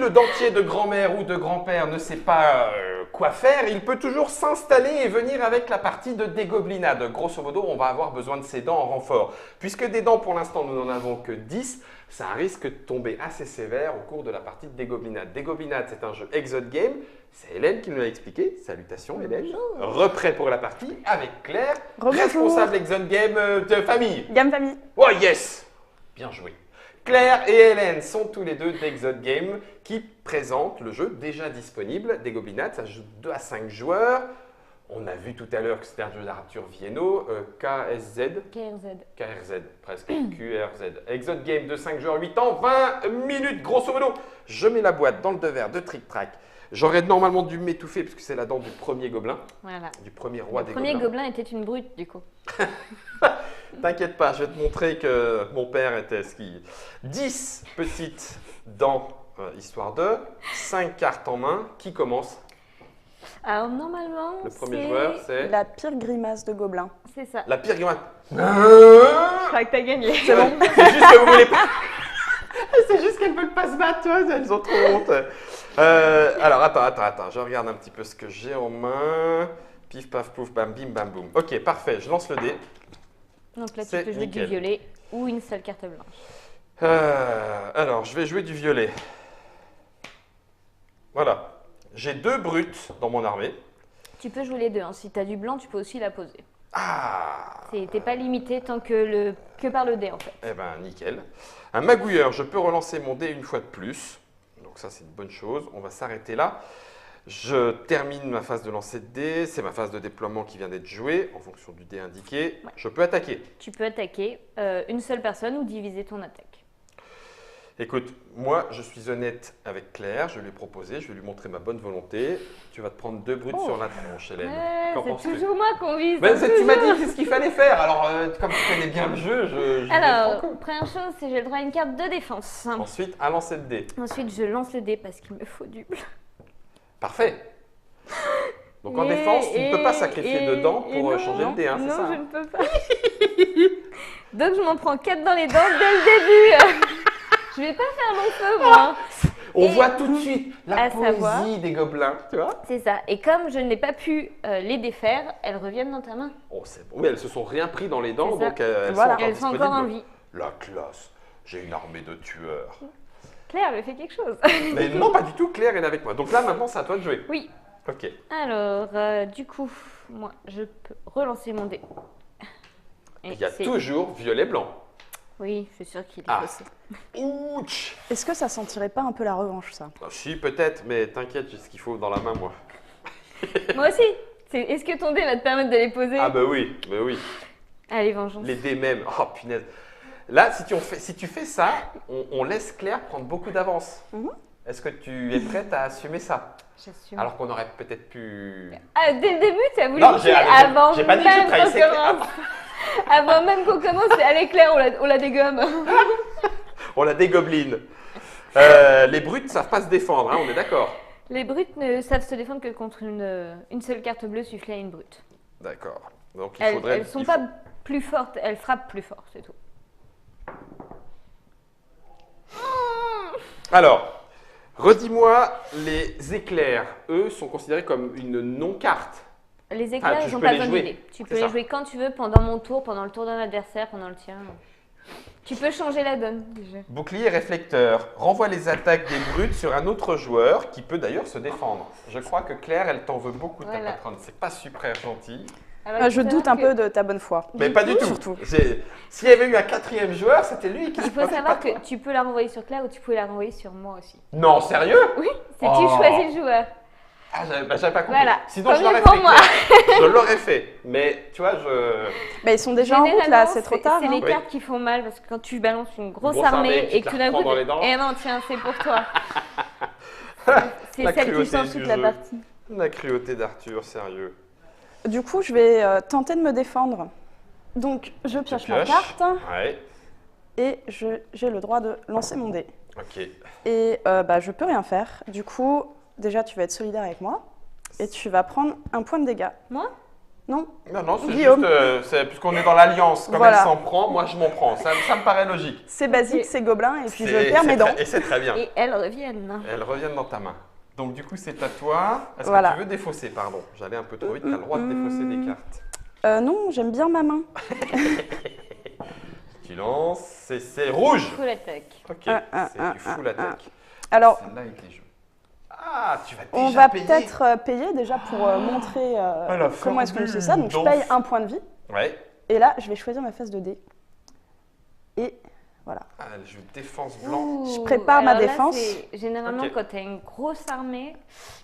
le dentier de grand-mère ou de grand-père ne sait pas quoi faire, il peut toujours s'installer et venir avec la partie de dégoblinade. Grosso modo, on va avoir besoin de ses dents en renfort. Puisque des dents, pour l'instant, nous n'en avons que 10, ça risque de tomber assez sévère au cours de la partie de dégoblinade. Dégoblinade, c'est un jeu Exode Game. C'est Hélène qui nous l'a expliqué. Salutations Hélène. Reprêt pour la partie avec Claire, responsable Exode Game de famille. Game famille. Oh yes! Bien joué. Claire et Hélène sont tous les deux d'Exode Game qui présentent le jeu déjà disponible. Dégoblinade, ça joue 2 à 5 joueurs. On a vu tout à l'heure que c'était un jeu d'Arthur Viennot, KSZ. KRZ, presque, QRZ. Exode Game de 5 joueurs, 8 ans, 20 minutes, grosso modo. Je mets la boîte dans le devers de Trick Track. J'aurais normalement dû m'étouffer parce que c'est la dent du premier gobelin, Voilà. du premier roi des Le premier gobelins. gobelin était une brute, du coup. T'inquiète pas, je vais te montrer que mon père était ski. 10 petites dents, histoire de 5 cartes en main. Qui commence? Alors, normalement, Le premier joueur, c'est La pire grimace de gobelin. c'est ça. la pire grimace. Je crois que t'as gagné. C'est bon. C'est juste que vous voulez pas. C'est juste qu'elles veulent pas se battre, tu vois, elles ont trop honte. Alors, attends, je regarde un petit peu ce que j'ai en main. Pif, paf, pouf, bam, bim, bam, boum. Ok, parfait, je lance le dé. Donc là, tu C'est peux jouer nickel. du violet ou une seule carte blanche. Alors, je vais jouer du violet. Voilà. J'ai 2 brutes dans mon armée. Tu peux jouer les deux. Hein. Si tu as du blanc, tu peux aussi la poser. Ah! T'es pas limité tant que par le dé, en fait. Eh ben, nickel. Un magouilleur, je peux relancer mon dé une fois de plus. Donc ça, c'est une bonne chose. On va s'arrêter là. Je termine ma phase de lancer de dés. C'est ma phase de déploiement qui vient d'être jouée en fonction du dé indiqué. Ouais. Je peux attaquer. Tu peux attaquer une seule personne ou diviser ton attaque. Écoute, moi, je suis honnête avec Claire. Je lui ai proposé, je vais lui montrer ma bonne volonté. Tu vas te prendre 2 brutes sur la tronche, Hélène. Qu'en c'est penses-tu? toujours moi qu'on vise. Ben, hein, tu m'as toujours. dit c'est ce qu'il fallait faire. Alors, comme tu connais bien le jeu, je vais Alors, franco. première chose, c'est que j'ai le droit à une carte de défense. Ensuite, un lancer de dés. Ensuite, je lance le dé parce qu'il me faut du blanc. Parfait. Donc en défense, tu ne peux pas sacrifier de dents pour changer le dé, hein, c'est non, ça? je ne peux pas. Donc je m'en prends 4 dans les dents dès le début. Je vais pas faire long feu, moi. On Et voit tout de suite la à poésie savoir- des gobelins, tu vois? C'est ça. Et comme je n'ai pas pu les défaire, elles reviennent dans ta main. Oh, c'est bon. Oui, elles se sont rien pris dans les dents, C'est ça. donc elles Voilà. sont encore Elles sont encore en disponibles. vie. La classe. J'ai une armée de tueurs. Claire, elle fait quelque chose. Mais non, pas du tout. Claire est avec moi. Donc là, maintenant, c'est à toi de jouer. Oui. Ok. Alors, du coup, moi, je peux relancer mon dé. Et Il y a c'est- toujours violet-blanc. Oui, je suis sûre qu'il est Ah. passé. Ouch! Est-ce que ça sentirait pas un peu la revanche, ça? Ah, si, peut-être, mais t'inquiète, j'ai ce qu'il faut dans la main, moi. Moi aussi. Est-ce que ton dé va te permettre de les poser? Ah, bah oui, bah oui. Allez, vengeance. Les dés même. Oh, punaise. Là, si tu fais ça, on laisse Claire prendre beaucoup d'avance. Mhm. Est-ce que tu es prête à assumer ça? J'assume. Alors qu'on aurait peut-être pu... Ah, dès le début, tu as voulu Non, me j'ai tuer avant j'ai pas dit que je même trahissais qu'on Claire. commence. Avant même qu'on commence, c'est allez Claire, on la dégomme. On la dégobeline. Les brutes ne savent pas se défendre, hein, on est d'accord? Les brutes ne savent se défendre que contre une seule carte bleue suffit à une brute. D'accord. Donc il faudrait... Elles sont pas plus fortes, elles frappent plus fort, c'est tout. Alors, redis-moi, les éclairs, eux, sont considérés comme une non-carte. Les éclairs, je ils n'ont peux pas les besoin jouer. d'idée. Tu C'est peux les ça. jouer quand tu veux, pendant mon tour, pendant le tour d'un adversaire, pendant le tien. Tu peux changer la donne du jeu. Bouclier réflecteur renvoie les attaques des brutes sur un autre joueur qui peut d'ailleurs se défendre. Je crois que Claire, elle t'en veut beaucoup de ta Voilà. patronne. C'est pas super gentil. Alors, Ah, il je faut doute savoir un peu de ta bonne foi. Mais pas du tout. Surtout. S'il y avait eu un 4e joueur, c'était lui qui Il se faut prenait savoir pas toi. que tu peux la renvoyer sur Claire ou tu peux la renvoyer sur moi aussi. Non, sérieux? Oui, c'est Oh. tu choisis le joueur. Ah, j'avais pas compris. Voilà. Sinon, Tant je l'aurais mieux pour fait. moi. Claire. Je l'aurais fait. Mais tu vois, Bah, ils sont déjà en route, là, Généralement, c'est trop tard. C'est hein. les Oui. cartes qui font mal parce que quand tu balances une grosse Grosse armée, armée tu et te que tout la d'un coup. reprends dans les dents. Eh non, tiens, c'est pour toi. C'est La celle qui cruauté change du toute la jeu. partie. La cruauté d'Arthur, sérieux. Du coup, je vais tenter de me défendre. Donc, je pioche ma carte Ouais, et j'ai le droit de lancer mon dé. ok. Et bah, je peux rien faire. Du coup, déjà, tu vas être solidaire avec moi et tu vas prendre un point de dégâts. Moi? Non. Non, c'est Guillaume. juste, puisqu'on est dans l'alliance, comme Voilà. elle s'en prend, moi je m'en prends. Ça me paraît logique. C'est basique, c'est gobelin, et puis je C'est- perds mes c'est dents. très- Et c'est très bien. Et elles reviennent. Elles reviennent dans ta main. Donc du coup, c'est à toi. Est-ce Voilà. que tu veux défausser? Pardon, j'allais un peu trop vite. Tu as le droit de défausser des cartes. Non, j'aime bien ma main. Tu lances, c'est rouge. Full attack. Ok, c'est du full attack. Alors, Celle-là était jouée. Ah, tu vas déjà on va payer. peut-être payer déjà pour montrer la comment est-ce qu'on fait ça. Donc, je formule paye un point de vie. Ouais. Et là, je vais choisir ma phase de dé. Et voilà. Ah, elle joue défense blanc. Je prépare ma alors là, défense. c'est- Généralement, Ok. quand tu as une grosse armée,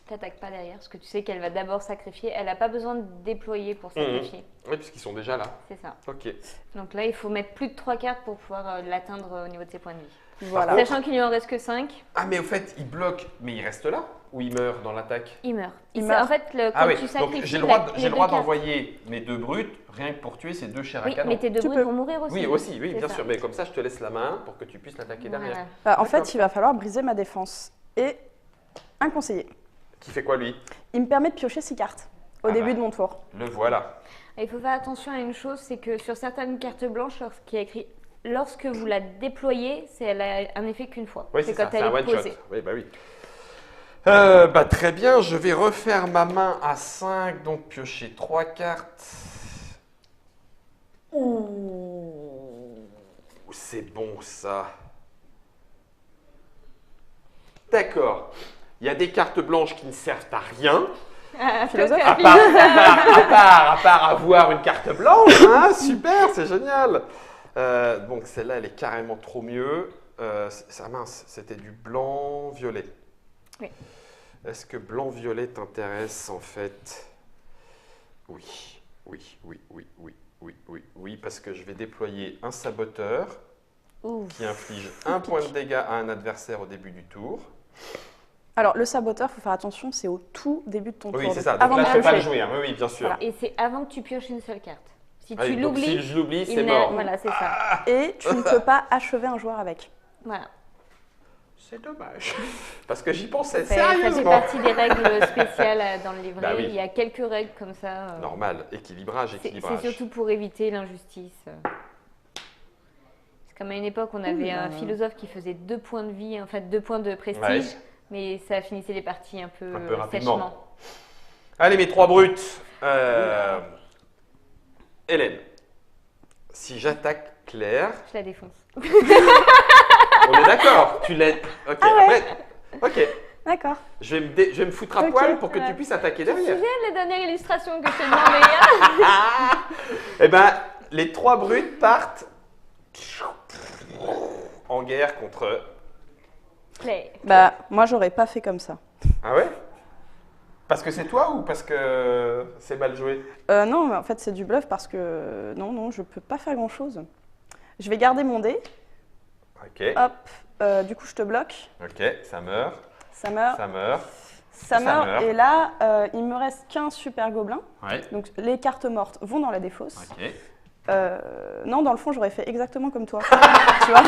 tu n'attaques pas derrière parce que tu sais qu'elle va d'abord sacrifier. Elle n'a pas besoin de déployer pour sacrifier. Oui, puisqu'ils sont déjà là. C'est ça. Ok. Donc là, il faut mettre plus de 3 cartes pour pouvoir l'atteindre au niveau de ses points de vie. Voilà. Sachant qu'il lui en reste que 5, Ah, mais au fait, il bloque, mais il reste là ou il meurt dans l'attaque? il meurt. Il C'est- meurt. En fait, quand Ah oui, tu donc sacrifies j'ai le droit, les j'ai le deux droit cartes- d'envoyer mes 2 brutes rien que pour tuer ces 2 chairs à Oui, canon. mais tes deux Tu brutes peux. vont mourir aussi. Oui, aussi, oui, C'est bien ça. sûr. Mais comme ça, je te laisse la main pour que tu puisses l'attaquer derrière. Voilà. Bah, en D'accord. fait, il va falloir briser ma défense. Et un conseiller. Qui fait quoi, lui? Il me permet de piocher 6 cartes au Ah début bah. de mon tour. Le voilà. Et il faut faire attention à une chose, c'est que sur certaines cartes blanches, qui est écrit lorsque vous la déployez, elle a un effet qu'une fois. Oui, c'est ça, quand c'est elle un est one-shot. posée. Oui, bah oui. Très bien, je vais refaire ma main à 5, donc piocher 3 cartes. Ouh, c'est bon ça. D'accord. Il y a des cartes blanches qui ne servent à rien, Philosophe. à part avoir une carte blanche. Hein, super, c'est génial. Donc celle-là, elle est carrément trop mieux. Mince, c'était du blanc-violet. Oui. Est-ce que blanc-violet t'intéresse en fait? Oui, oui, oui, oui, oui, oui, oui, oui, parce que je vais déployer un saboteur Ouh. qui inflige un point de dégâts à un adversaire au début du tour. Alors, le saboteur, il faut faire attention, c'est au tout début de ton Oui, tour. c'est donc ça. Donc avant là, de je ne peux pas le piocher. jouer. Hein. Oui, oui, bien sûr. Voilà. Et c'est avant que tu pioches une seule carte. Si Ah tu oui, donc l'oublies, si je l'oublie, il c'est n'a- mort. Voilà, c'est ça. Et tu ne peux pas achever un joueur avec. Voilà. C'est dommage. Parce que j'y pensais Ça fait sérieusement. partie des règles spéciales dans le livret. Bah oui. Il y a quelques règles comme ça. Normal. Équilibrage, C'est équilibrage. surtout pour éviter l'injustice. C'est comme à une époque, on avait un philosophe qui faisait 2 points de vie, en fait 2 points de prestige, Ouais. mais ça finissait les parties un peu, Un peu rapidement. sèchement. Allez, mes 3 brutes. Hélène, si j'attaque Claire, Je la défonce. on est d'accord. Tu l'aides. Ok. Après, ok. D'accord. Je vais me foutre à Ok, poil pour que ouais. tu puisses attaquer Tu te derrière. souviens de la dernière illustration que je t'ai demandé Eh ben, les 3 brutes partent en guerre contre. Claire. Bah, moi, j'aurais pas fait comme ça. Ah ouais? Parce que c'est toi ou parce que c'est mal joué? Non, mais en fait, c'est du bluff parce que non, je peux pas faire grand-chose. Je vais garder mon dé. Ok. Hop, du coup, je te bloque. Ok, ça meurt. Ça meurt. Ça meurt. Ça ça meurt. meurt. Et là, il me reste qu'un super gobelin. Ouais. Donc, les cartes mortes vont dans la défausse. Ok. Non, dans le fond, j'aurais fait exactement comme toi. Tu vois?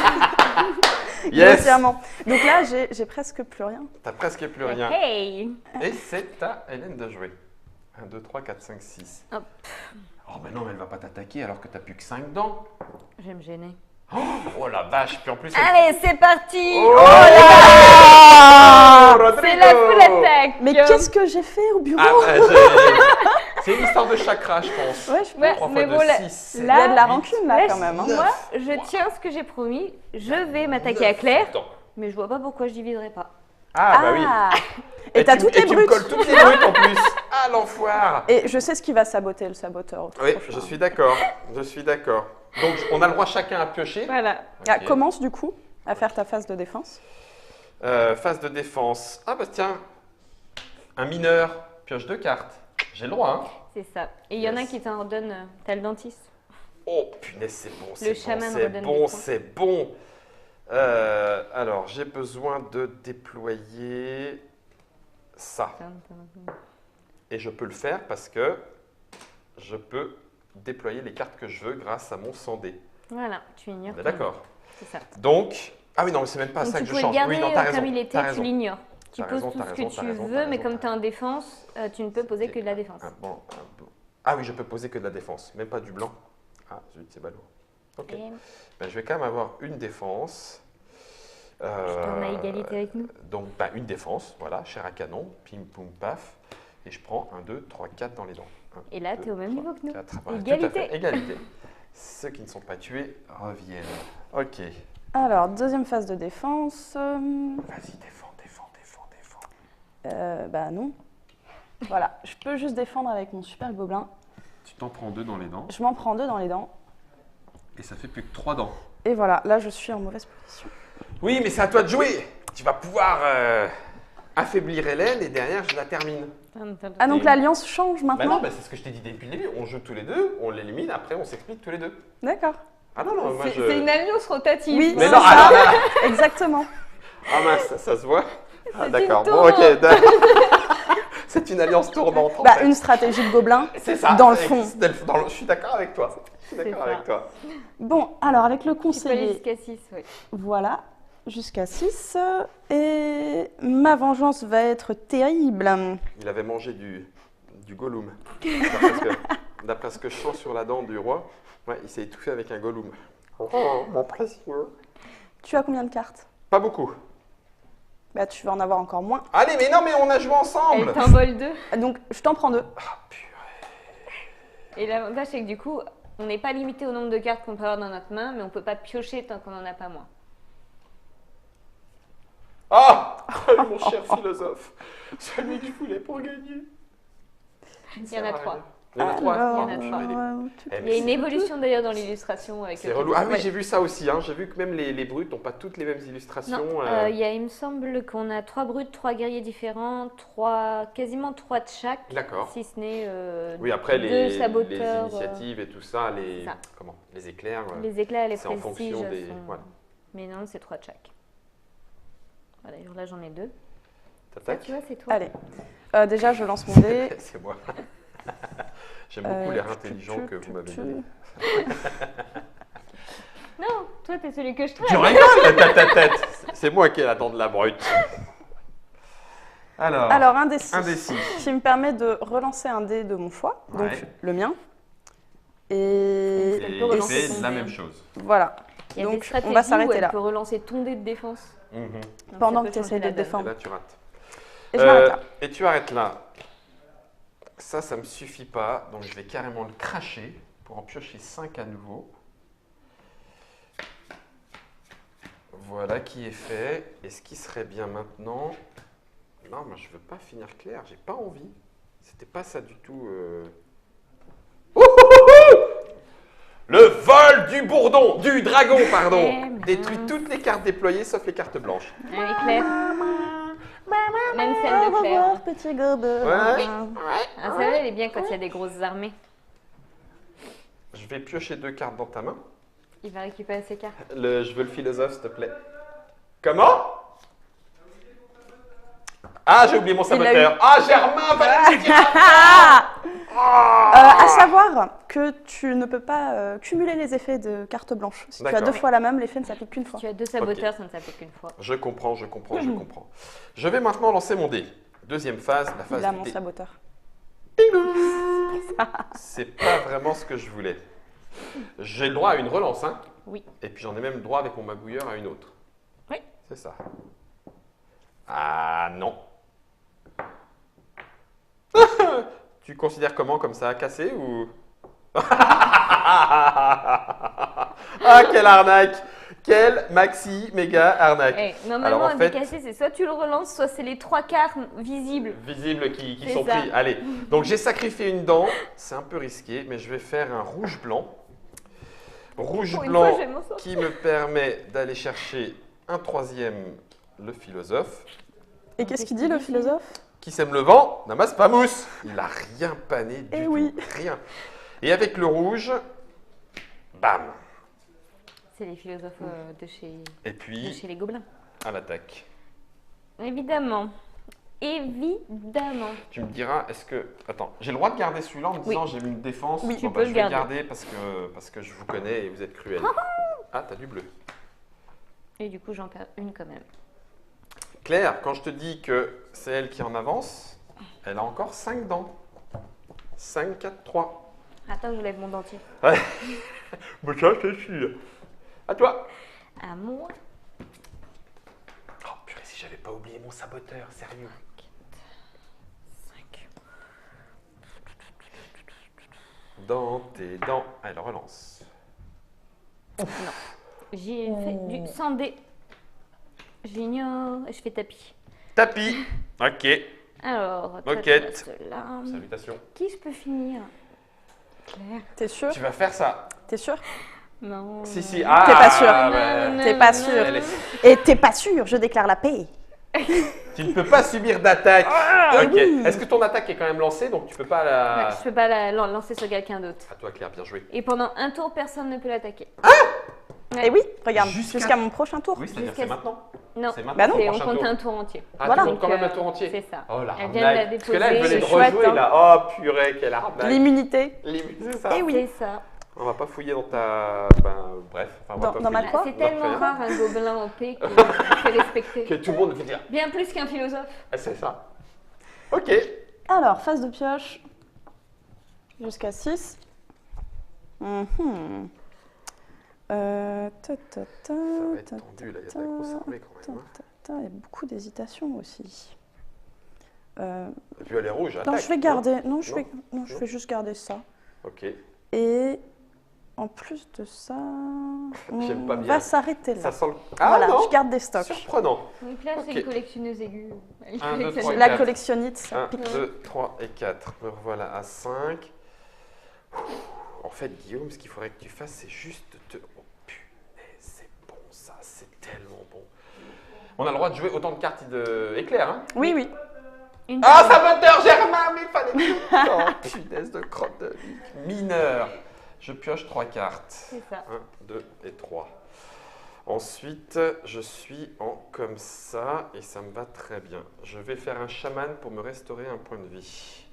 Yes! Grossièrement. Donc là, j'ai presque plus rien. T'as presque plus rien. Hey. Et c'est à Hélène de jouer. 1, 2, 3, 4, 5, 6. Hop. Oh, mais non, mais elle va pas t'attaquer alors que t'as plus que 5 dents. Je vais me gêner. Oh la vache, puis en plus. Allez, c'est parti. Oh là là, C'est la full attaque. Mais qu'est-ce que j'ai fait au bureau? C'est une histoire de chakra, je pense. Ouais, je Ouais, 3 mais fois bon, 2, là- 6, Il y a de la rancune là Là, quand même. Hein. Moi, je tiens ce que j'ai promis. Je vais m'attaquer à Claire, mais je vois pas pourquoi je diviserai pas. Ah, bah oui. Et t'as toutes les tu me brutes. colles toutes les brutes en plus. Ah, l'enfoire. Et je sais ce qui va saboter le saboteur. au tour Oui, prochain. je suis d'accord. Je suis d'accord. Donc, on a le droit chacun à piocher. Voilà. Ah, Ok. commence du coup à faire ta phase de défense. Phase de défense. Ah, bah tiens. Un mineur pioche 2 cartes. J'ai le droit, hein. C'est ça. Et il y en a Yes. qui t'en redonnent. T'as le dentiste. Oh, punaise, c'est bon, c'est bon, chaman c'est redonne des bon, points. c'est bon. Alors, j'ai besoin de déployer ça. Et je peux le faire parce que je peux déployer les cartes que je veux grâce à mon 100D. Voilà, tu ignores. On est d'accord. C'est ça. Donc, ah oui, non, mais c'est même pas Donc ça tu que je pouvais le change. garder Oui, non, t'as raison. comme il était, t'as tu raison. l'ignores. Tu T'as poses raison, tout t'as ce raison, que t'as tu raison, veux, t'as mais raison, comme tu es en défense, tu ne peux poser que de la défense. Ah oui, je peux poser que de la défense, même pas du blanc. Ah, zut, c'est ballot. Ok. Et Ben, je vais quand même avoir une défense. on a égalité avec nous. Donc, ben, une défense, voilà, chair à canon, pim, poum, paf. Et je prends 1, 2, 3, 4 dans les dents. Et là, tu es au même niveau que nous. 4, voilà, Égalité. tout à fait, égalité. Ceux qui ne sont pas tués reviennent. Ok. Alors, deuxième phase de défense. Vas-y, défends. Bah non. Voilà, je peux juste défendre avec mon super gobelin. Tu t'en prends 2 dans les dents. Je m'en prends 2 dans les dents. Et ça fait plus que 3 dents. Et voilà, là je suis en mauvaise position. Oui, mais c'est à toi de jouer. Tu vas pouvoir affaiblir Hélène et derrière, je la termine. Ah donc l'alliance change Bah maintenant? non, bah c'est ce que je t'ai dit depuis le début. On joue tous les deux, on l'élimine, après on s'explique tous les deux. D'accord. Ah non, non, moi je... C'est une alliance rotative. Oui, Mais c'est non, ça. alors là... Exactement. Ah mince, ça se voit. Ah C'est d'accord, une bon ok. tournante. C'est une alliance tournante en Bah fait. une stratégie de gobelin. C'est ça. dans le fond. Je suis d'accord avec toi. Je suis d'accord ça. avec toi. Bon, alors avec le Tu peux aller conseiller, jusqu'à 6, oui. voilà, jusqu'à 6. Et ma vengeance va être terrible. Il avait mangé du Gollum. D'après ce que je sens sur la dent du roi, ouais, il s'est étouffé avec un Gollum. Oh, mon précieux. Tu as combien de cartes? Pas beaucoup. Bah tu vas en avoir encore moins. Allez, mais non, mais on a joué ensemble. Elle t'envole 2. Donc je t'en prends 2. Ah, purée. Et l'avantage, c'est que du coup, on n'est pas limité au nombre de cartes qu'on peut avoir dans notre main, mais on peut pas piocher tant qu'on n'en a pas moins. Ah, mon cher philosophe, celui que je voulais pour gagner. Il y en a 3. Il y en a 3. Alors, il y en a trois. Il y a une évolution d'ailleurs dans l'illustration avec C'est le relou. petit- Ah oui, Ouais. j'ai vu ça aussi. Hein. J'ai vu que même les brutes n'ont pas toutes les mêmes illustrations. Non, il me semble qu'on a 3 brutes, 3 guerriers différents, quasiment 3 de chaque. D'accord. Si ce n'est Oui, après deux les saboteurs, initiatives et tout ça, ça. les éclairs. les éclats et les c'est en prestiges. fonction des. sont- Voilà. Mais non, c'est 3 de chaque. Ah, d'ailleurs, là j'en ai 2. Ça, T'attaques. tu vois, c'est toi. Allez. Déjà je lance mon dé. C'est moi. J'aime beaucoup l'air intelligent que vous m'avez donné. Non, toi, t'es celui que je Tu traite. rigoles, ta tête. C'est moi qui ai la dent de la brute. Alors un dé 6. Un des 6. Qui me permet de relancer un dé de mon choix, donc Ouais. le mien. Et Elle peut relancer c'est son la dé. même chose. voilà. Il y a des Donc stratégies on va où s'arrêter elle là. peut relancer ton dé de défense. Mhm. Donc, Pendant ça que peut tu essaies changer de la te donne. Et défendre. là, tu rates. Et je m'arrête là. Et tu arrêtes là. Ça me suffit pas. Donc, je vais carrément le cracher pour en piocher 5 à nouveau. Voilà qui est fait. Et ce qui serait bien maintenant... Non, moi, je veux pas finir clair. J'ai pas envie. C'était pas ça du tout. Le vol du bourdon, du dragon, pardon. Eh, Détruit toutes les cartes déployées sauf les cartes blanches. Allez, Claire. Même celle Au de Claire. revoir, petit gobelin. Ouais. Ah, celle-là, elle est bien quand il y a des grosses armées. Je vais piocher 2 cartes dans ta main. Il va récupérer ses cartes. Je veux le philosophe, s'il te plaît. Comment? Ah, j'ai oublié mon l'a saboteur. Ah, Germain va le dire. À savoir que tu ne peux pas cumuler les effets de carte blanche. Si tu as D'accord. 2 fois la même, l'effet ne s'applique qu'une fois. Tu as 2 saboteurs, ça ne s'applique qu'une fois. Je comprends. Je vais maintenant lancer mon dé. Deuxième phase, la phase Il a du mon dé. saboteur. C'est pas vraiment ce que je voulais. J'ai le droit à une relance, hein? Oui. Et puis j'en ai même le droit avec mon magouilleur à une autre. Oui. C'est ça. Ah non. Tu considères comment, comme ça, cassé ou... Ah, quelle arnaque! Quelle maxi méga arnaque! Eh, normalement, Alors, en un fait- décassé, c'est soit tu le relances, soit c'est les 3 cartes visibles. Visibles qui C'est sont ça. pris. Allez, donc j'ai sacrifié une dent. C'est un peu risqué, mais je vais faire un rouge-blanc. Pour une fois, Rouge-blanc je vais m'en sortir. qui me permet d'aller chercher un troisième, le philosophe. Et qu'est-ce qu'il dit le philosophe? Qui sème le vent, n'amasse pas mousse. Il a rien pané du Eh tout. oui. Rien. Et avec le rouge, bam. C'est les philosophes de Et chez puis, les gobelins. à l'attaque. Évidemment. Évidemment. Tu me diras, est-ce que... Attends, j'ai le droit de garder celui-là en me Oui. disant j'ai une défense. Oui, tu Bon, peux je le vais garder. garder parce que je vous connais et vous êtes cruel. Ah, t'as du bleu. Et du coup, j'en perds une quand même. Claire, quand je te dis que c'est elle qui en avance, elle a encore 5 dents. 5, 4, 3. Attends, je lève mon dentier. Mais ça, c'est sûr. À toi. À moi. Oh purée, si j'avais pas oublié mon saboteur, sérieux. 5. Dans tes dents. Allez, relance. J'ai fait du 100 dés. J'ignore et je fais tapis. Tapis. Ok. Alors, toi, tu Moquette. restes là. Salutations. Qui je peux finir? Claire. T'es sûr? Tu vas faire ça. T'es sûr? Non. Si, si. non. Ah, T'es pas sûr. bah, T'es pas sûr. elle est- Et t'es pas sûr, je déclare la paix. Tu ne peux pas subir d'attaque. eh Ok. oui. Est-ce que ton attaque est quand même lancée, donc tu peux pas la... Ouais, je peux pas la lancer sur quelqu'un d'autre. À toi, Claire, bien joué. Et pendant un tour, personne ne peut l'attaquer. Et oui, regarde, Jusqu'à- jusqu'à mon prochain tour. Oui, c'est-à-dire Jusqu'à- c'est maintenant. Non, C'est maintenant. Bah non. le on prochain compte tour. un tour entier. Ah, Voilà. tu comptes quand même un Donc, tour entier. C'est ça. Oh, la Elle vient de la Parce que là, elle déposer. venait de C'est chouette, rejouer, hein. là. Oh, purée, quelle arnaque. L'immunité. C'est ça. Eh oui. C'est ça. On va pas fouiller dans ta... bref. Enfin, on va Dans- pas dans ma fouiller. quoi C'est On va tellement faire. rare un gobelin OP qu'il fait respecter. Que tout le monde veut dire. Bien plus qu'un philosophe. Ah, c'est ça. Ok. Alors, phase de pioche. Jusqu'à 6. Ça va être tendu, là. Il y a de la grosse armée quand même. hein. Il y a beaucoup d'hésitation aussi. Et puis elle est rouge, Non, attaque. je vais garder. Non, je Non. vais, non, je Non. vais juste garder ça. Ok. Et en plus de ça, J'aime pas on bien. va s'arrêter là. Ça sent le... Ah Voilà, non. je garde des stocks. Surprenant. Donc là, c'est Ok. une collectionneuse aiguë. Elle 1, 2, collectionne 3, les- La quatre. collectionnite, ça 1, pique. 2, 3 et 4. Me revoilà à 5. En fait, Guillaume, ce qu'il faudrait que tu fasses, c'est juste te... Oh punaise, c'est bon ça, c'est tellement bon. On a le droit de jouer autant de cartes éclair, hein? Oui, oui. Une Ah, seconde. saboteur Germain, mais il fallait... Oh, punaise de crotte de vie. Mineur. Je pioche 3 cartes. C'est ça. 1, 2 et 3. Ensuite, je suis en comme ça et ça me va très bien. Je vais faire un chaman pour me restaurer un point de vie.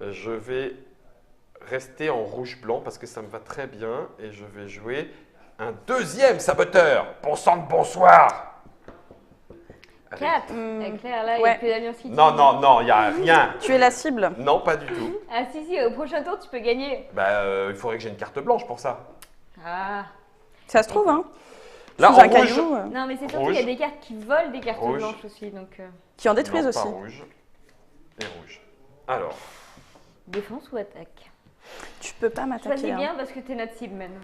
Je vais rester en rouge-blanc parce que ça me va très bien et je vais jouer un deuxième saboteur. Bon sang de bonsoir. Allez. 4. Hmm. Claire, là, il n'y Ouais. a plus d'alliance qui Non, tire. non, non, il n'y a rien. Tu es la cible. Non, pas du tout. Ah si, si, au prochain tour, tu peux gagner. Bah, il faudrait que j'ai une carte blanche pour ça. Ah. Ça se trouve, hein. Là, Sous en un rouge, caillou, Non, mais c'est surtout Rouge. qu'il y a des cartes qui volent des cartes Rouge. blanches aussi. Donc, qui en détruisent non, aussi. pas rouge et rouge. Alors, défense ou attaque? Tu peux pas m'attaquer. Choisis hein. bien parce que t'es notre cible maintenant.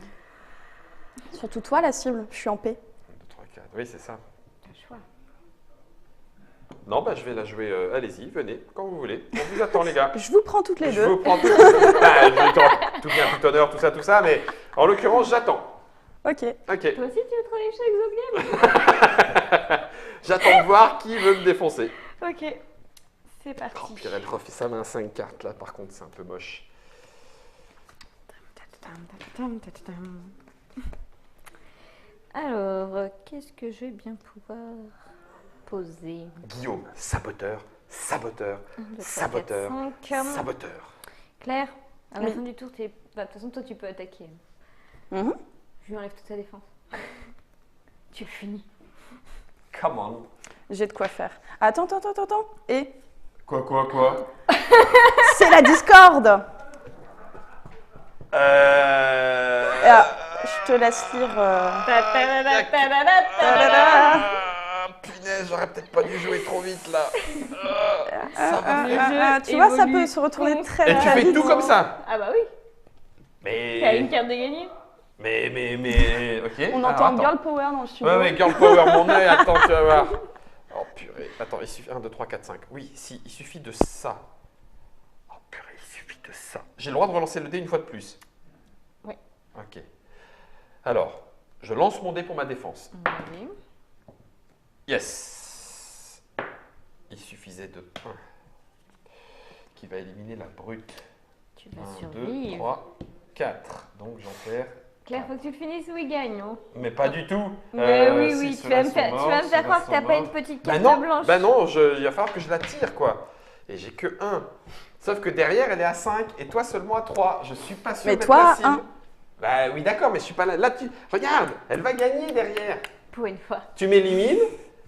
Surtout toi, la cible. Je suis en paix. 1, 2, 3, 4. Oui, c'est ça. T'as le choix. Non, bah, je vais la jouer. Allez-y, venez, quand vous voulez. On vous attend, les gars. Je vous prends toutes les Je deux. vous prends tout. Bah, tout bien, tout honneur, tout ça, mais en l'occurrence, j'attends. Ok. Ok. Toi aussi, tu veux travailler chez Exogame? J'attends de voir qui veut me défoncer. Ok. C'est parti. Oh, pire, elle refait sa main 5 cartes, là, par contre, c'est un peu moche. Alors, qu'est-ce que je vais bien pouvoir poser? Guillaume, saboteur, saboteur, 1, 2, 3, 4, saboteur, 5. saboteur. Claire, à la Oui. fin du tour, bah, de toute façon, toi, tu peux attaquer. Mhm. Je lui enlève toute sa défense. Tu le finis. Come on. J'ai de quoi faire. Attends. Et Quoi c'est la discorde. Je te laisse lire. Punaise, j'aurais peut-être pas dû jouer trop vite, là. Tu vois, ça peut se retourner très Et tu très fais vite. tout comme ça. Ah bah oui, t'as une Mais... carte de gagner. Mais... Ok. On alors, entend attends. girl power dans le studio. Ouais, mais girl power, mon œil, attends, tu vas voir. Oh purée, attends, il suffit 1, 2, 3, 4, 5. Oui, si, il suffit de ça. Oh purée, il suffit de ça. J'ai le droit de relancer le dé une fois de plus. Oui. Ok. Alors, je lance mon dé pour ma défense. Oui. Yes. Il suffisait de 1 qui va éliminer la brute. Tu vas 1, 2, survivre. 3, 4. Donc j'en perds. Claire, faut que tu le finisses ou il gagne. Hein. Mais pas du tout. Mais oui, si oui, tu ceux-là vas me sont faire, morts, tu vas me faire ceux-là croire que sont t'as pas morts. une petite Bah carte non, blanche. bah non, il va falloir que je la tire, quoi. Et j'ai que 1. Sauf que derrière, elle est à 5 et toi seulement à 3. Je suis pas sûr Mais d'être toi, la cible. 1. Bah oui, d'accord, mais je suis pas là. Là, regarde, elle va gagner derrière. Pour une fois. Tu m'élimines,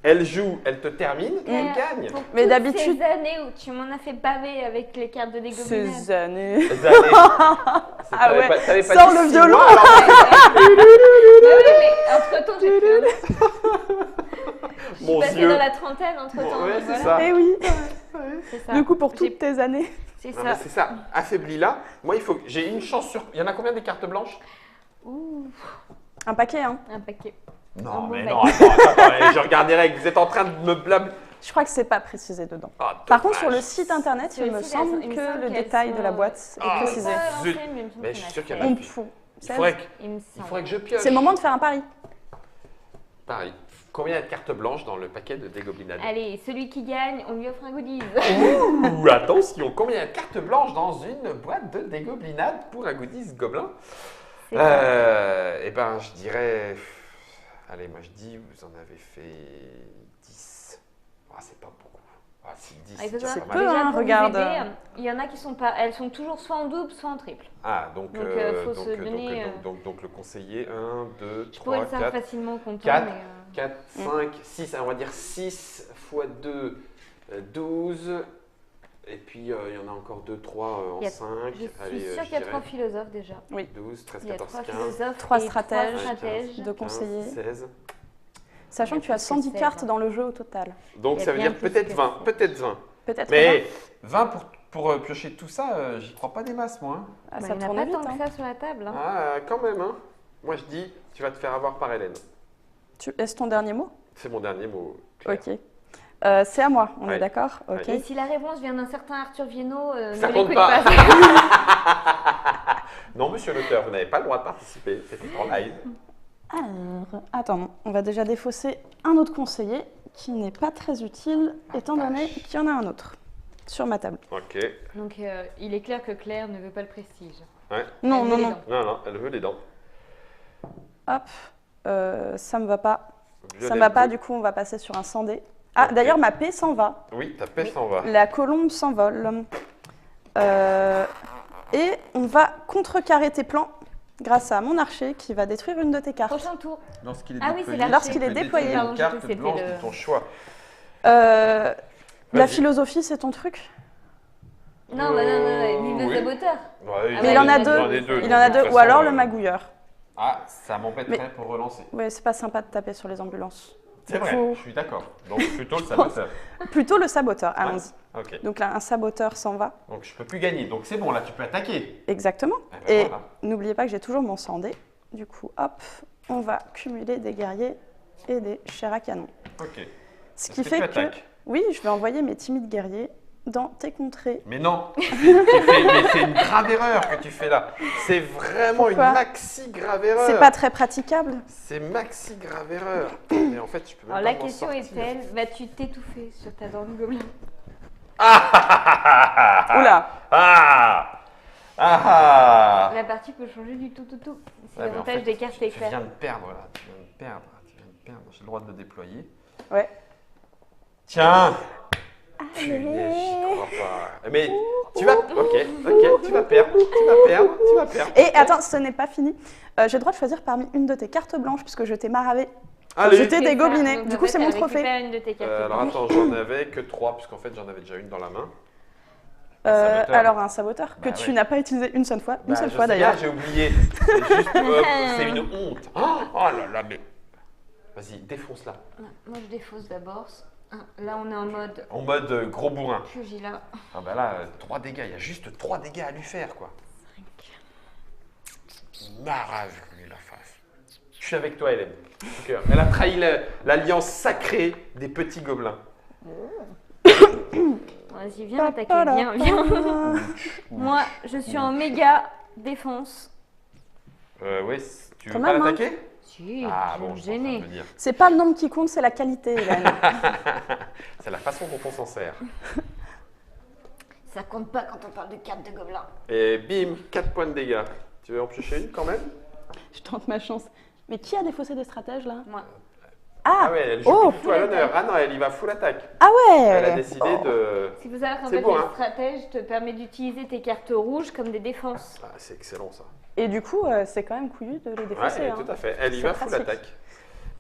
Elle joue, elle te termine et elle gagne. Pour Mais toutes d'habitude- ces années où tu m'en as fait baver avec les cartes de dégobinade. Ces années. Les années. Ah ouais, t'avais pas sors dit le 6 violon. mois, alors. Mais entre-temps, j'ai plus Je suis Mon passée Dieu. dans la trentaine entre-temps. Ouais, donc c'est voilà. ça. Eh oui. C'est ça. Du coup, pour J'ai- toutes tes années. C'est Non, mais ça. c'est ça, affaibli-là. Moi, j'ai une chance sur. Il y en a combien des cartes blanches? Ouh, Un paquet, hein. un paquet. Non, Un mais bon non, paquet. attends, je regarde les règles. Vous êtes en train de me blabler. Je crois que c'est pas précisé dedans. Ah, Par contre, dommage. sur le site internet, Sur il le me site, semble il me que semble le qu'elles détail de la sont- boîte Ah, est précisé. Pas zut. lancé, mais il me semble Mais qu'il je y en suis sûr a qu'il y en fait. a On plus. faut. Il faudrait que, Il me il semble. faudrait que je pioche. C'est le moment de faire un pari. Pareil. Combien il y a de cartes blanches dans le paquet de dégoblinade? Allez, celui qui gagne, on lui offre un goodies. Ouh, attention, combien il y a de cartes blanches dans une boîte de dégoblinade pour un goodies gobelin? C'est quoi Eh ben, je dirais. Allez, moi je dis, vous en avez fait 10. Ah, c'est pas beaucoup. Ah, si, 10. Ah, il faut c'est savoir pas que mal. peu, déjà, hein, pour vous regarde. aider, il y en a qui sont pas, elles sont toujours soit en double, soit en triple. Ah, donc, Donc, faut se donner, donc le conseiller, 1, 2, Je pourrais 3, le faire 4, facilement comptant, 4, mais 4, 5, 6. On va dire 6 x 2, 12. Et puis, il y en a encore 2, 3 en Il y a- 5. je suis Allez, sûre qu'il y a 3 philosophes déjà. 12, 13, Il y a 14, 3 15. philosophes, 3 et stratèges. 3 stratèges. De conseillers. 16. Sachant que tu as 110 cartes dans le jeu au total. Donc Il y a ça veut bien dire plus peut-être que 20. ça. Peut-être 20. Peut-être Mais 20 pour piocher tout ça, j'y crois pas des masses, moi. hein. Ah, Bah, ça il n'y en tourne a vite. pas tant Hein. que ça sur la table. Hein. Ah, quand même, hein. Moi, je dis, tu vas te faire avoir par Hélène. Est-ce ton dernier mot? C'est mon dernier mot. Claire. Ok. C'est à moi, on Ouais. est d'accord? Ok. Ouais. Et si la réponse vient d'un certain Arthur Viennot, Ça ne compte l'écoute pas. pas. Non, monsieur l'auteur, vous n'avez pas le droit de participer. C'était en live. Alors, attends, on va déjà défausser un autre conseiller qui n'est pas très utile, étant donné qu'il y en a un autre sur ma table. Ok. Donc il est clair que Claire ne veut pas le prestige. Ouais. Non, Elle non, veut les non. dents. Non, non, elle veut les dents. Hop, ça me va pas. Ça Violet me va pas, bleu. du coup, on va passer sur un sandé. Ah, Ok. d'ailleurs, ma paix s'en va. Oui, ta paix s'en va. La colombe s'envole. Et on va contrecarrer tes plans grâce à mon archer qui va détruire une de tes cartes. Prochain tour. Lorsqu'il est Ah oui, c'est déployé, l'archer. Lorsqu'il est tu peux déployé. détruire Pardon, une j'ai carte cru que c'était blanche le- de ton choix. La Vas-y. philosophie, c'est ton truc? Non, bah non, vive le oui. saboteur. Ouais, Mais il en a deux. Il en a de deux. toute Ou alors façon, le magouilleur. Ah, ça m'embêterait Mais- pour relancer. Ouais, c'est pas sympa de taper sur les ambulances. C'est Du vrai, coup, je suis d'accord. Donc plutôt le saboteur. plutôt le saboteur, allons-y. Ok. Donc là, un saboteur s'en va. Donc je peux plus gagner. Donc c'est bon, là tu peux attaquer. Exactement. Eh ben, Et voilà. n'oubliez pas que j'ai toujours mon sandé. Du coup, hop, on va cumuler des guerriers et des chairs à canon. Ok. Ce Est-ce qui que fait tu que, attaques oui, je vais envoyer mes timides guerriers dans tes contrées. Mais non. Mais c'est une grave erreur que tu fais là. C'est vraiment Pourquoi une maxi grave erreur. C'est pas très praticable. C'est maxi grave erreur. Mais en fait, je peux même Alors pas la m'en question sortir. est-elle, vas-tu t'étouffer sur ta dent de gobelin? Oula. Ah ah. La partie peut changer du tout. C'est Ouais, mais en l'avantage fait, des cartes tu éclairs. viens de perdre là. Tu viens de perdre. J'ai le droit de le déployer. Ouais. Tiens. Punaise, j'y crois pas. Mais tu vas. Ok, tu vas perdre. Tu vas perdre. Et attends, ce n'est pas fini. J'ai le droit de choisir parmi une de tes cartes blanches puisque je t'ai maravé. Allez. J'étais C'est ça, dégobliné. donc Du en coup, fait, c'est mon elle trophée. récupère une de tes cartes Alors blanches. attends, j'en avais que 3, puisqu'en fait j'en avais déjà une dans la main. saboteur. Alors, un saboteur que Bah tu ouais. n'as pas utilisé une seule fois. Une Bah, seule je fois sais d'ailleurs. bien, j'ai oublié. C'est juste, c'est une honte. Oh là là, mais. Vas-y, défonce-la. Moi je défausse d'abord. Là on est en mode En mode gros bourrin. pugilat. Ah bah là, 3 dégâts, il y a juste 3 dégâts à lui faire, quoi. Marave, lui, la face. Je suis avec toi, Hélène. Du cœur. Elle a trahi l'alliance sacrée des petits gobelins. Vas-y, viens attaquer, viens. Moi je suis en méga défense. Oui, tu veux Quand pas même, hein. l'attaquer? Si, Ah je vais bon, me je suis en train de gêner. me dire. C'est pas le nombre qui compte, c'est la qualité, Hélène. C'est la façon dont on s'en sert. Ça compte pas quand on parle de cartes de gobelins. Et bim, 4 points de dégâts. Tu veux en piocher une quand même? Je tente ma chance. Mais qui a défaussé des stratèges là? Moi. Ah, ouais, elle joue oh, plutôt à l'honneur. Ah non, elle y va full attaque. ah ouais. Elle a décidé de... Si vous savez qu'en C'est fait, beau, le hein. stratège te permet d'utiliser tes cartes rouges comme des défenses. Ah, c'est excellent ça. Et du coup, c'est quand même couillu de les défausser. Ouais, hein. tout à fait. Elle y C'est va full pratique. attaque.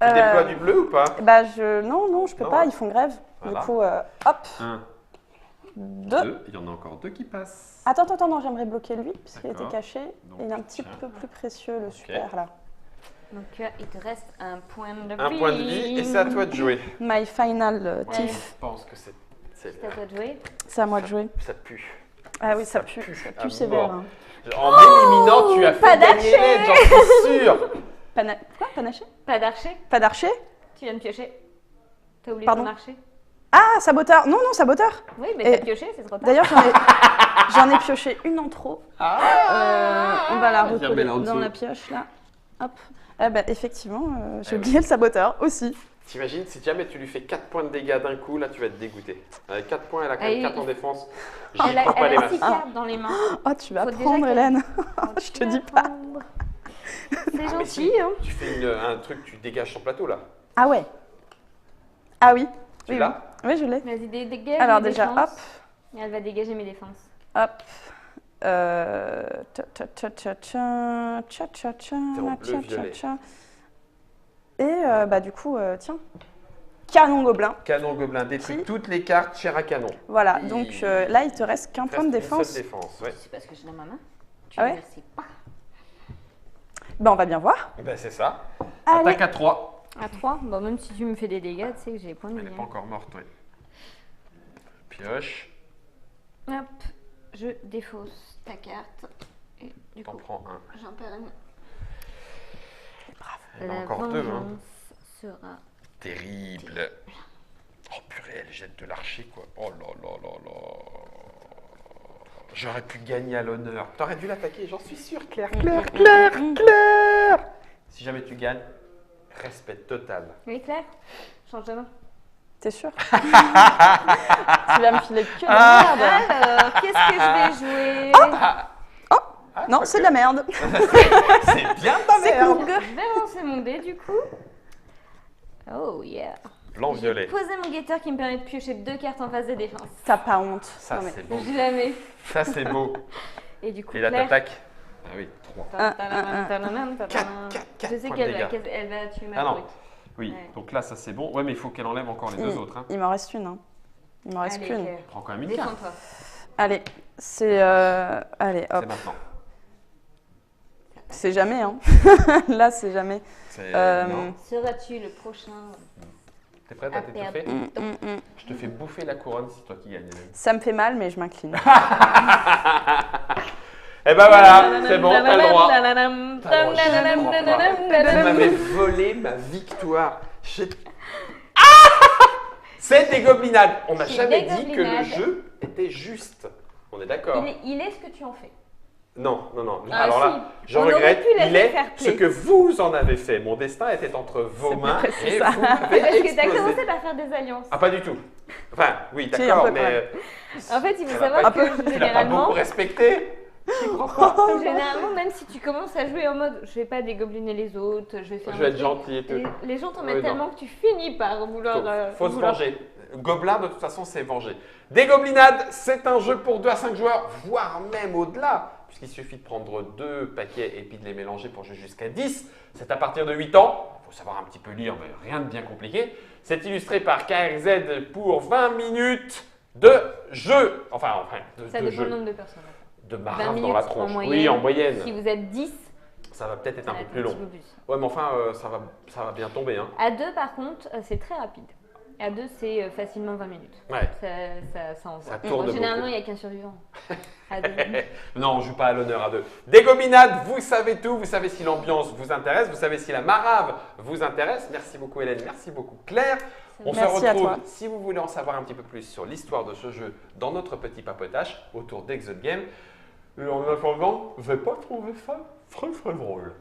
Tu déploies du bleu ou pas? Bah non, je peux Non. pas, ils font grève. Voilà. Du coup, hop, 1, 2. 2. Il y en a encore 2 qui passent. Attends, non, j'aimerais bloquer lui, puisqu'il était D'accord. caché. Donc, Il est un petit tiens. peu plus précieux, le super, là. Donc il te reste un point de vie. Un point de vie et c'est à toi de jouer. My final Ouais, tiff. je pense que c'est C'est à toi de jouer. C'est à moi de jouer. ça pue. Ah oui, ça ça pue, pue ça à pue sévère. mort. Hein. En m'éliminant, tu as pas fait gagner d'archer. l'aide, j'en suis sûr. Quoi, panaché? Pas d'archer. Pas d'archer? Tu viens de piocher. T'as oublié Pardon. ton archer. Ah, saboteur! Non, saboteur! Oui, mais Et- t'as pioché, c'est trop tard. D'ailleurs, j'en ai pioché une en trop. On va la Viens, recoller mets-la en dans dessous. la pioche, là. Hop. Ah bah, effectivement, j'ai oublié le saboteur aussi. T'imagines, si jamais tu lui fais 4 points de dégâts d'un coup, là tu vas être dégoûté. Avec 4 points, elle a quand même Et 4 en défense. J'y Elle a, crois pas elle les a 6 masses. cartes dans les mains. Oh, tu vas Faut déjà prendre, qu'elle- Hélène. Je te dis pas. C'est mais gentil, si. hein. Tu fais un truc, tu dégages ton plateau là. Ah ouais. Ah oui. Tu Oui, l'as? oui, je l'ai. Vas-y, dégage Alors mes déjà, hop, défenses. Elle va dégager mes défenses. hop. Tcha-tcha-tcha-tcha, tcha-tcha-tcha, C'est en bleu, violet. tcha-tcha-tcha. Et bah du coup, tiens, canon gobelin. Canon gobelin détruit Si. toutes les cartes chair à canon. Voilà, Il- donc là, il te reste qu'un point de Reste une défense. seule défense, ouais. C'est parce que j'ai dans ma main. Tu Ah ouais ne le sais pas. Bah on va bien voir. Ben c'est ça. Allez. Attaque à 3. À 3, bon, même si tu me fais des dégâts, tu sais que j'ai point de Elle vie. n'est pas encore morte, ouais. Pioche, Hop, je défausse ta carte. Et du t'en coup, prends un. j'en perds une. Elle en a La encore 2, hein. vengeance sera... Terrible. Oh purée, elle jette de l'archer quoi. Oh là là là là. J'aurais pu gagner à l'honneur. T'aurais dû l'attaquer, j'en suis sûr, Claire. Claire. Si jamais tu gagnes, respect total. Oui, Claire, change de main. T'es sûr? Tu vas me filer que de la merde. Alors, qu'est-ce que je vais jouer Ah, Non, quoique. c'est de la merde. C'est bien de la merde. Je vais lancer mon dé du coup. Oh yeah. Blanc violet. Poser mon guetteur qui me permet de piocher 2 cartes en phase de défense. T'as pas honte. Ça Non, mais- c'est beau. Jamais. Ça c'est beau. Et du coup, Et là Claire... t'attaques. Ah oui, 3. Je sais points de qu'elle dégâts. elle va tuer ma Ah non. brute. Oui, Ouais. donc là ça c'est bon. Ouais mais il faut qu'elle enlève encore les deux autres. Hein. Il m'en reste une. Hein. Il m'en reste Allez, qu'une. Claire, Prends quand même une carte. défends-toi. Allez, c'est... Allez, hop. C'est maintenant. C'est jamais, hein. Là, c'est jamais. C'est- Euh, non. Seras-tu le prochain T'es prête à à t'étouffer? perdre? Je te fais bouffer la couronne, c'est toi qui gagne. Hélène. Ça me fait mal, mais je m'incline. Eh ben voilà, c'est bon, t'as le droit. Vous m'avez volé ma victoire. C'est des goblinades. On n'a C'est jamais des dit que le goblinades. jeu était juste. On est d'accord? Il est ce que tu en fais. Non, non, non. Ah, Alors si. là, je On aurait regrette. pu laisser Il est faire ce play. que vous en avez fait. Mon destin était entre vos mains c'est et ça. vous m'avez Parce que t'as explosé. commencé par faire des alliances. Ah, pas du tout. Enfin, oui, Si, un d'accord, peu quand mais même. En fait, il tu faut l'as savoir pas- que tu l'as pas généralement, beaucoup respecté. J'y crois pas. généralement, même si tu commences à jouer en mode je vais pas dégobliner les autres, je vais faire Je vais un être truc, gentil et tout. les gens t'en Oui, mettent non. tellement que tu finis par vouloir. Faut se vouloir- venger. Gobelin, de toute façon, c'est venger. Des goblinades, c'est un jeu pour 2 à 5 joueurs, voire même au-delà, puisqu'il suffit de prendre 2 paquets et puis de les mélanger pour jouer jusqu'à 10. C'est à partir de 8 ans. Il faut savoir un petit peu lire, mais rien de bien compliqué. C'est illustré par KRZ pour 20 minutes de jeu. Enfin, Ça de dépend jeu. du nombre de personnes. De 20 marins dans minutes la tronche. en moyenne. Oui, en moyenne. Si vous êtes 10, Ça va peut-être être ça un va peu être plus long. petit peu plus. Ouais, mais enfin, ça va bien tomber. Hein. À 2, par contre, c'est très rapide. À 2, c'est facilement 20 minutes. Ouais. Ça envoie. Ça tourne Généralement, beaucoup. il n'y a qu'un survivant. À 2. Non, on joue pas à l'honneur à 2. Des goblinades, vous savez tout. Vous savez si l'ambiance vous intéresse. Vous savez si la marave vous intéresse. Merci beaucoup Hélène, merci beaucoup Claire. On se Merci à retrouve, toi. si vous voulez en savoir un petit peu plus sur l'histoire de ce jeu, dans notre petit papotage autour d'Exode Game. Et en attendant, vous n'avez pas trouvé ça très très drôle.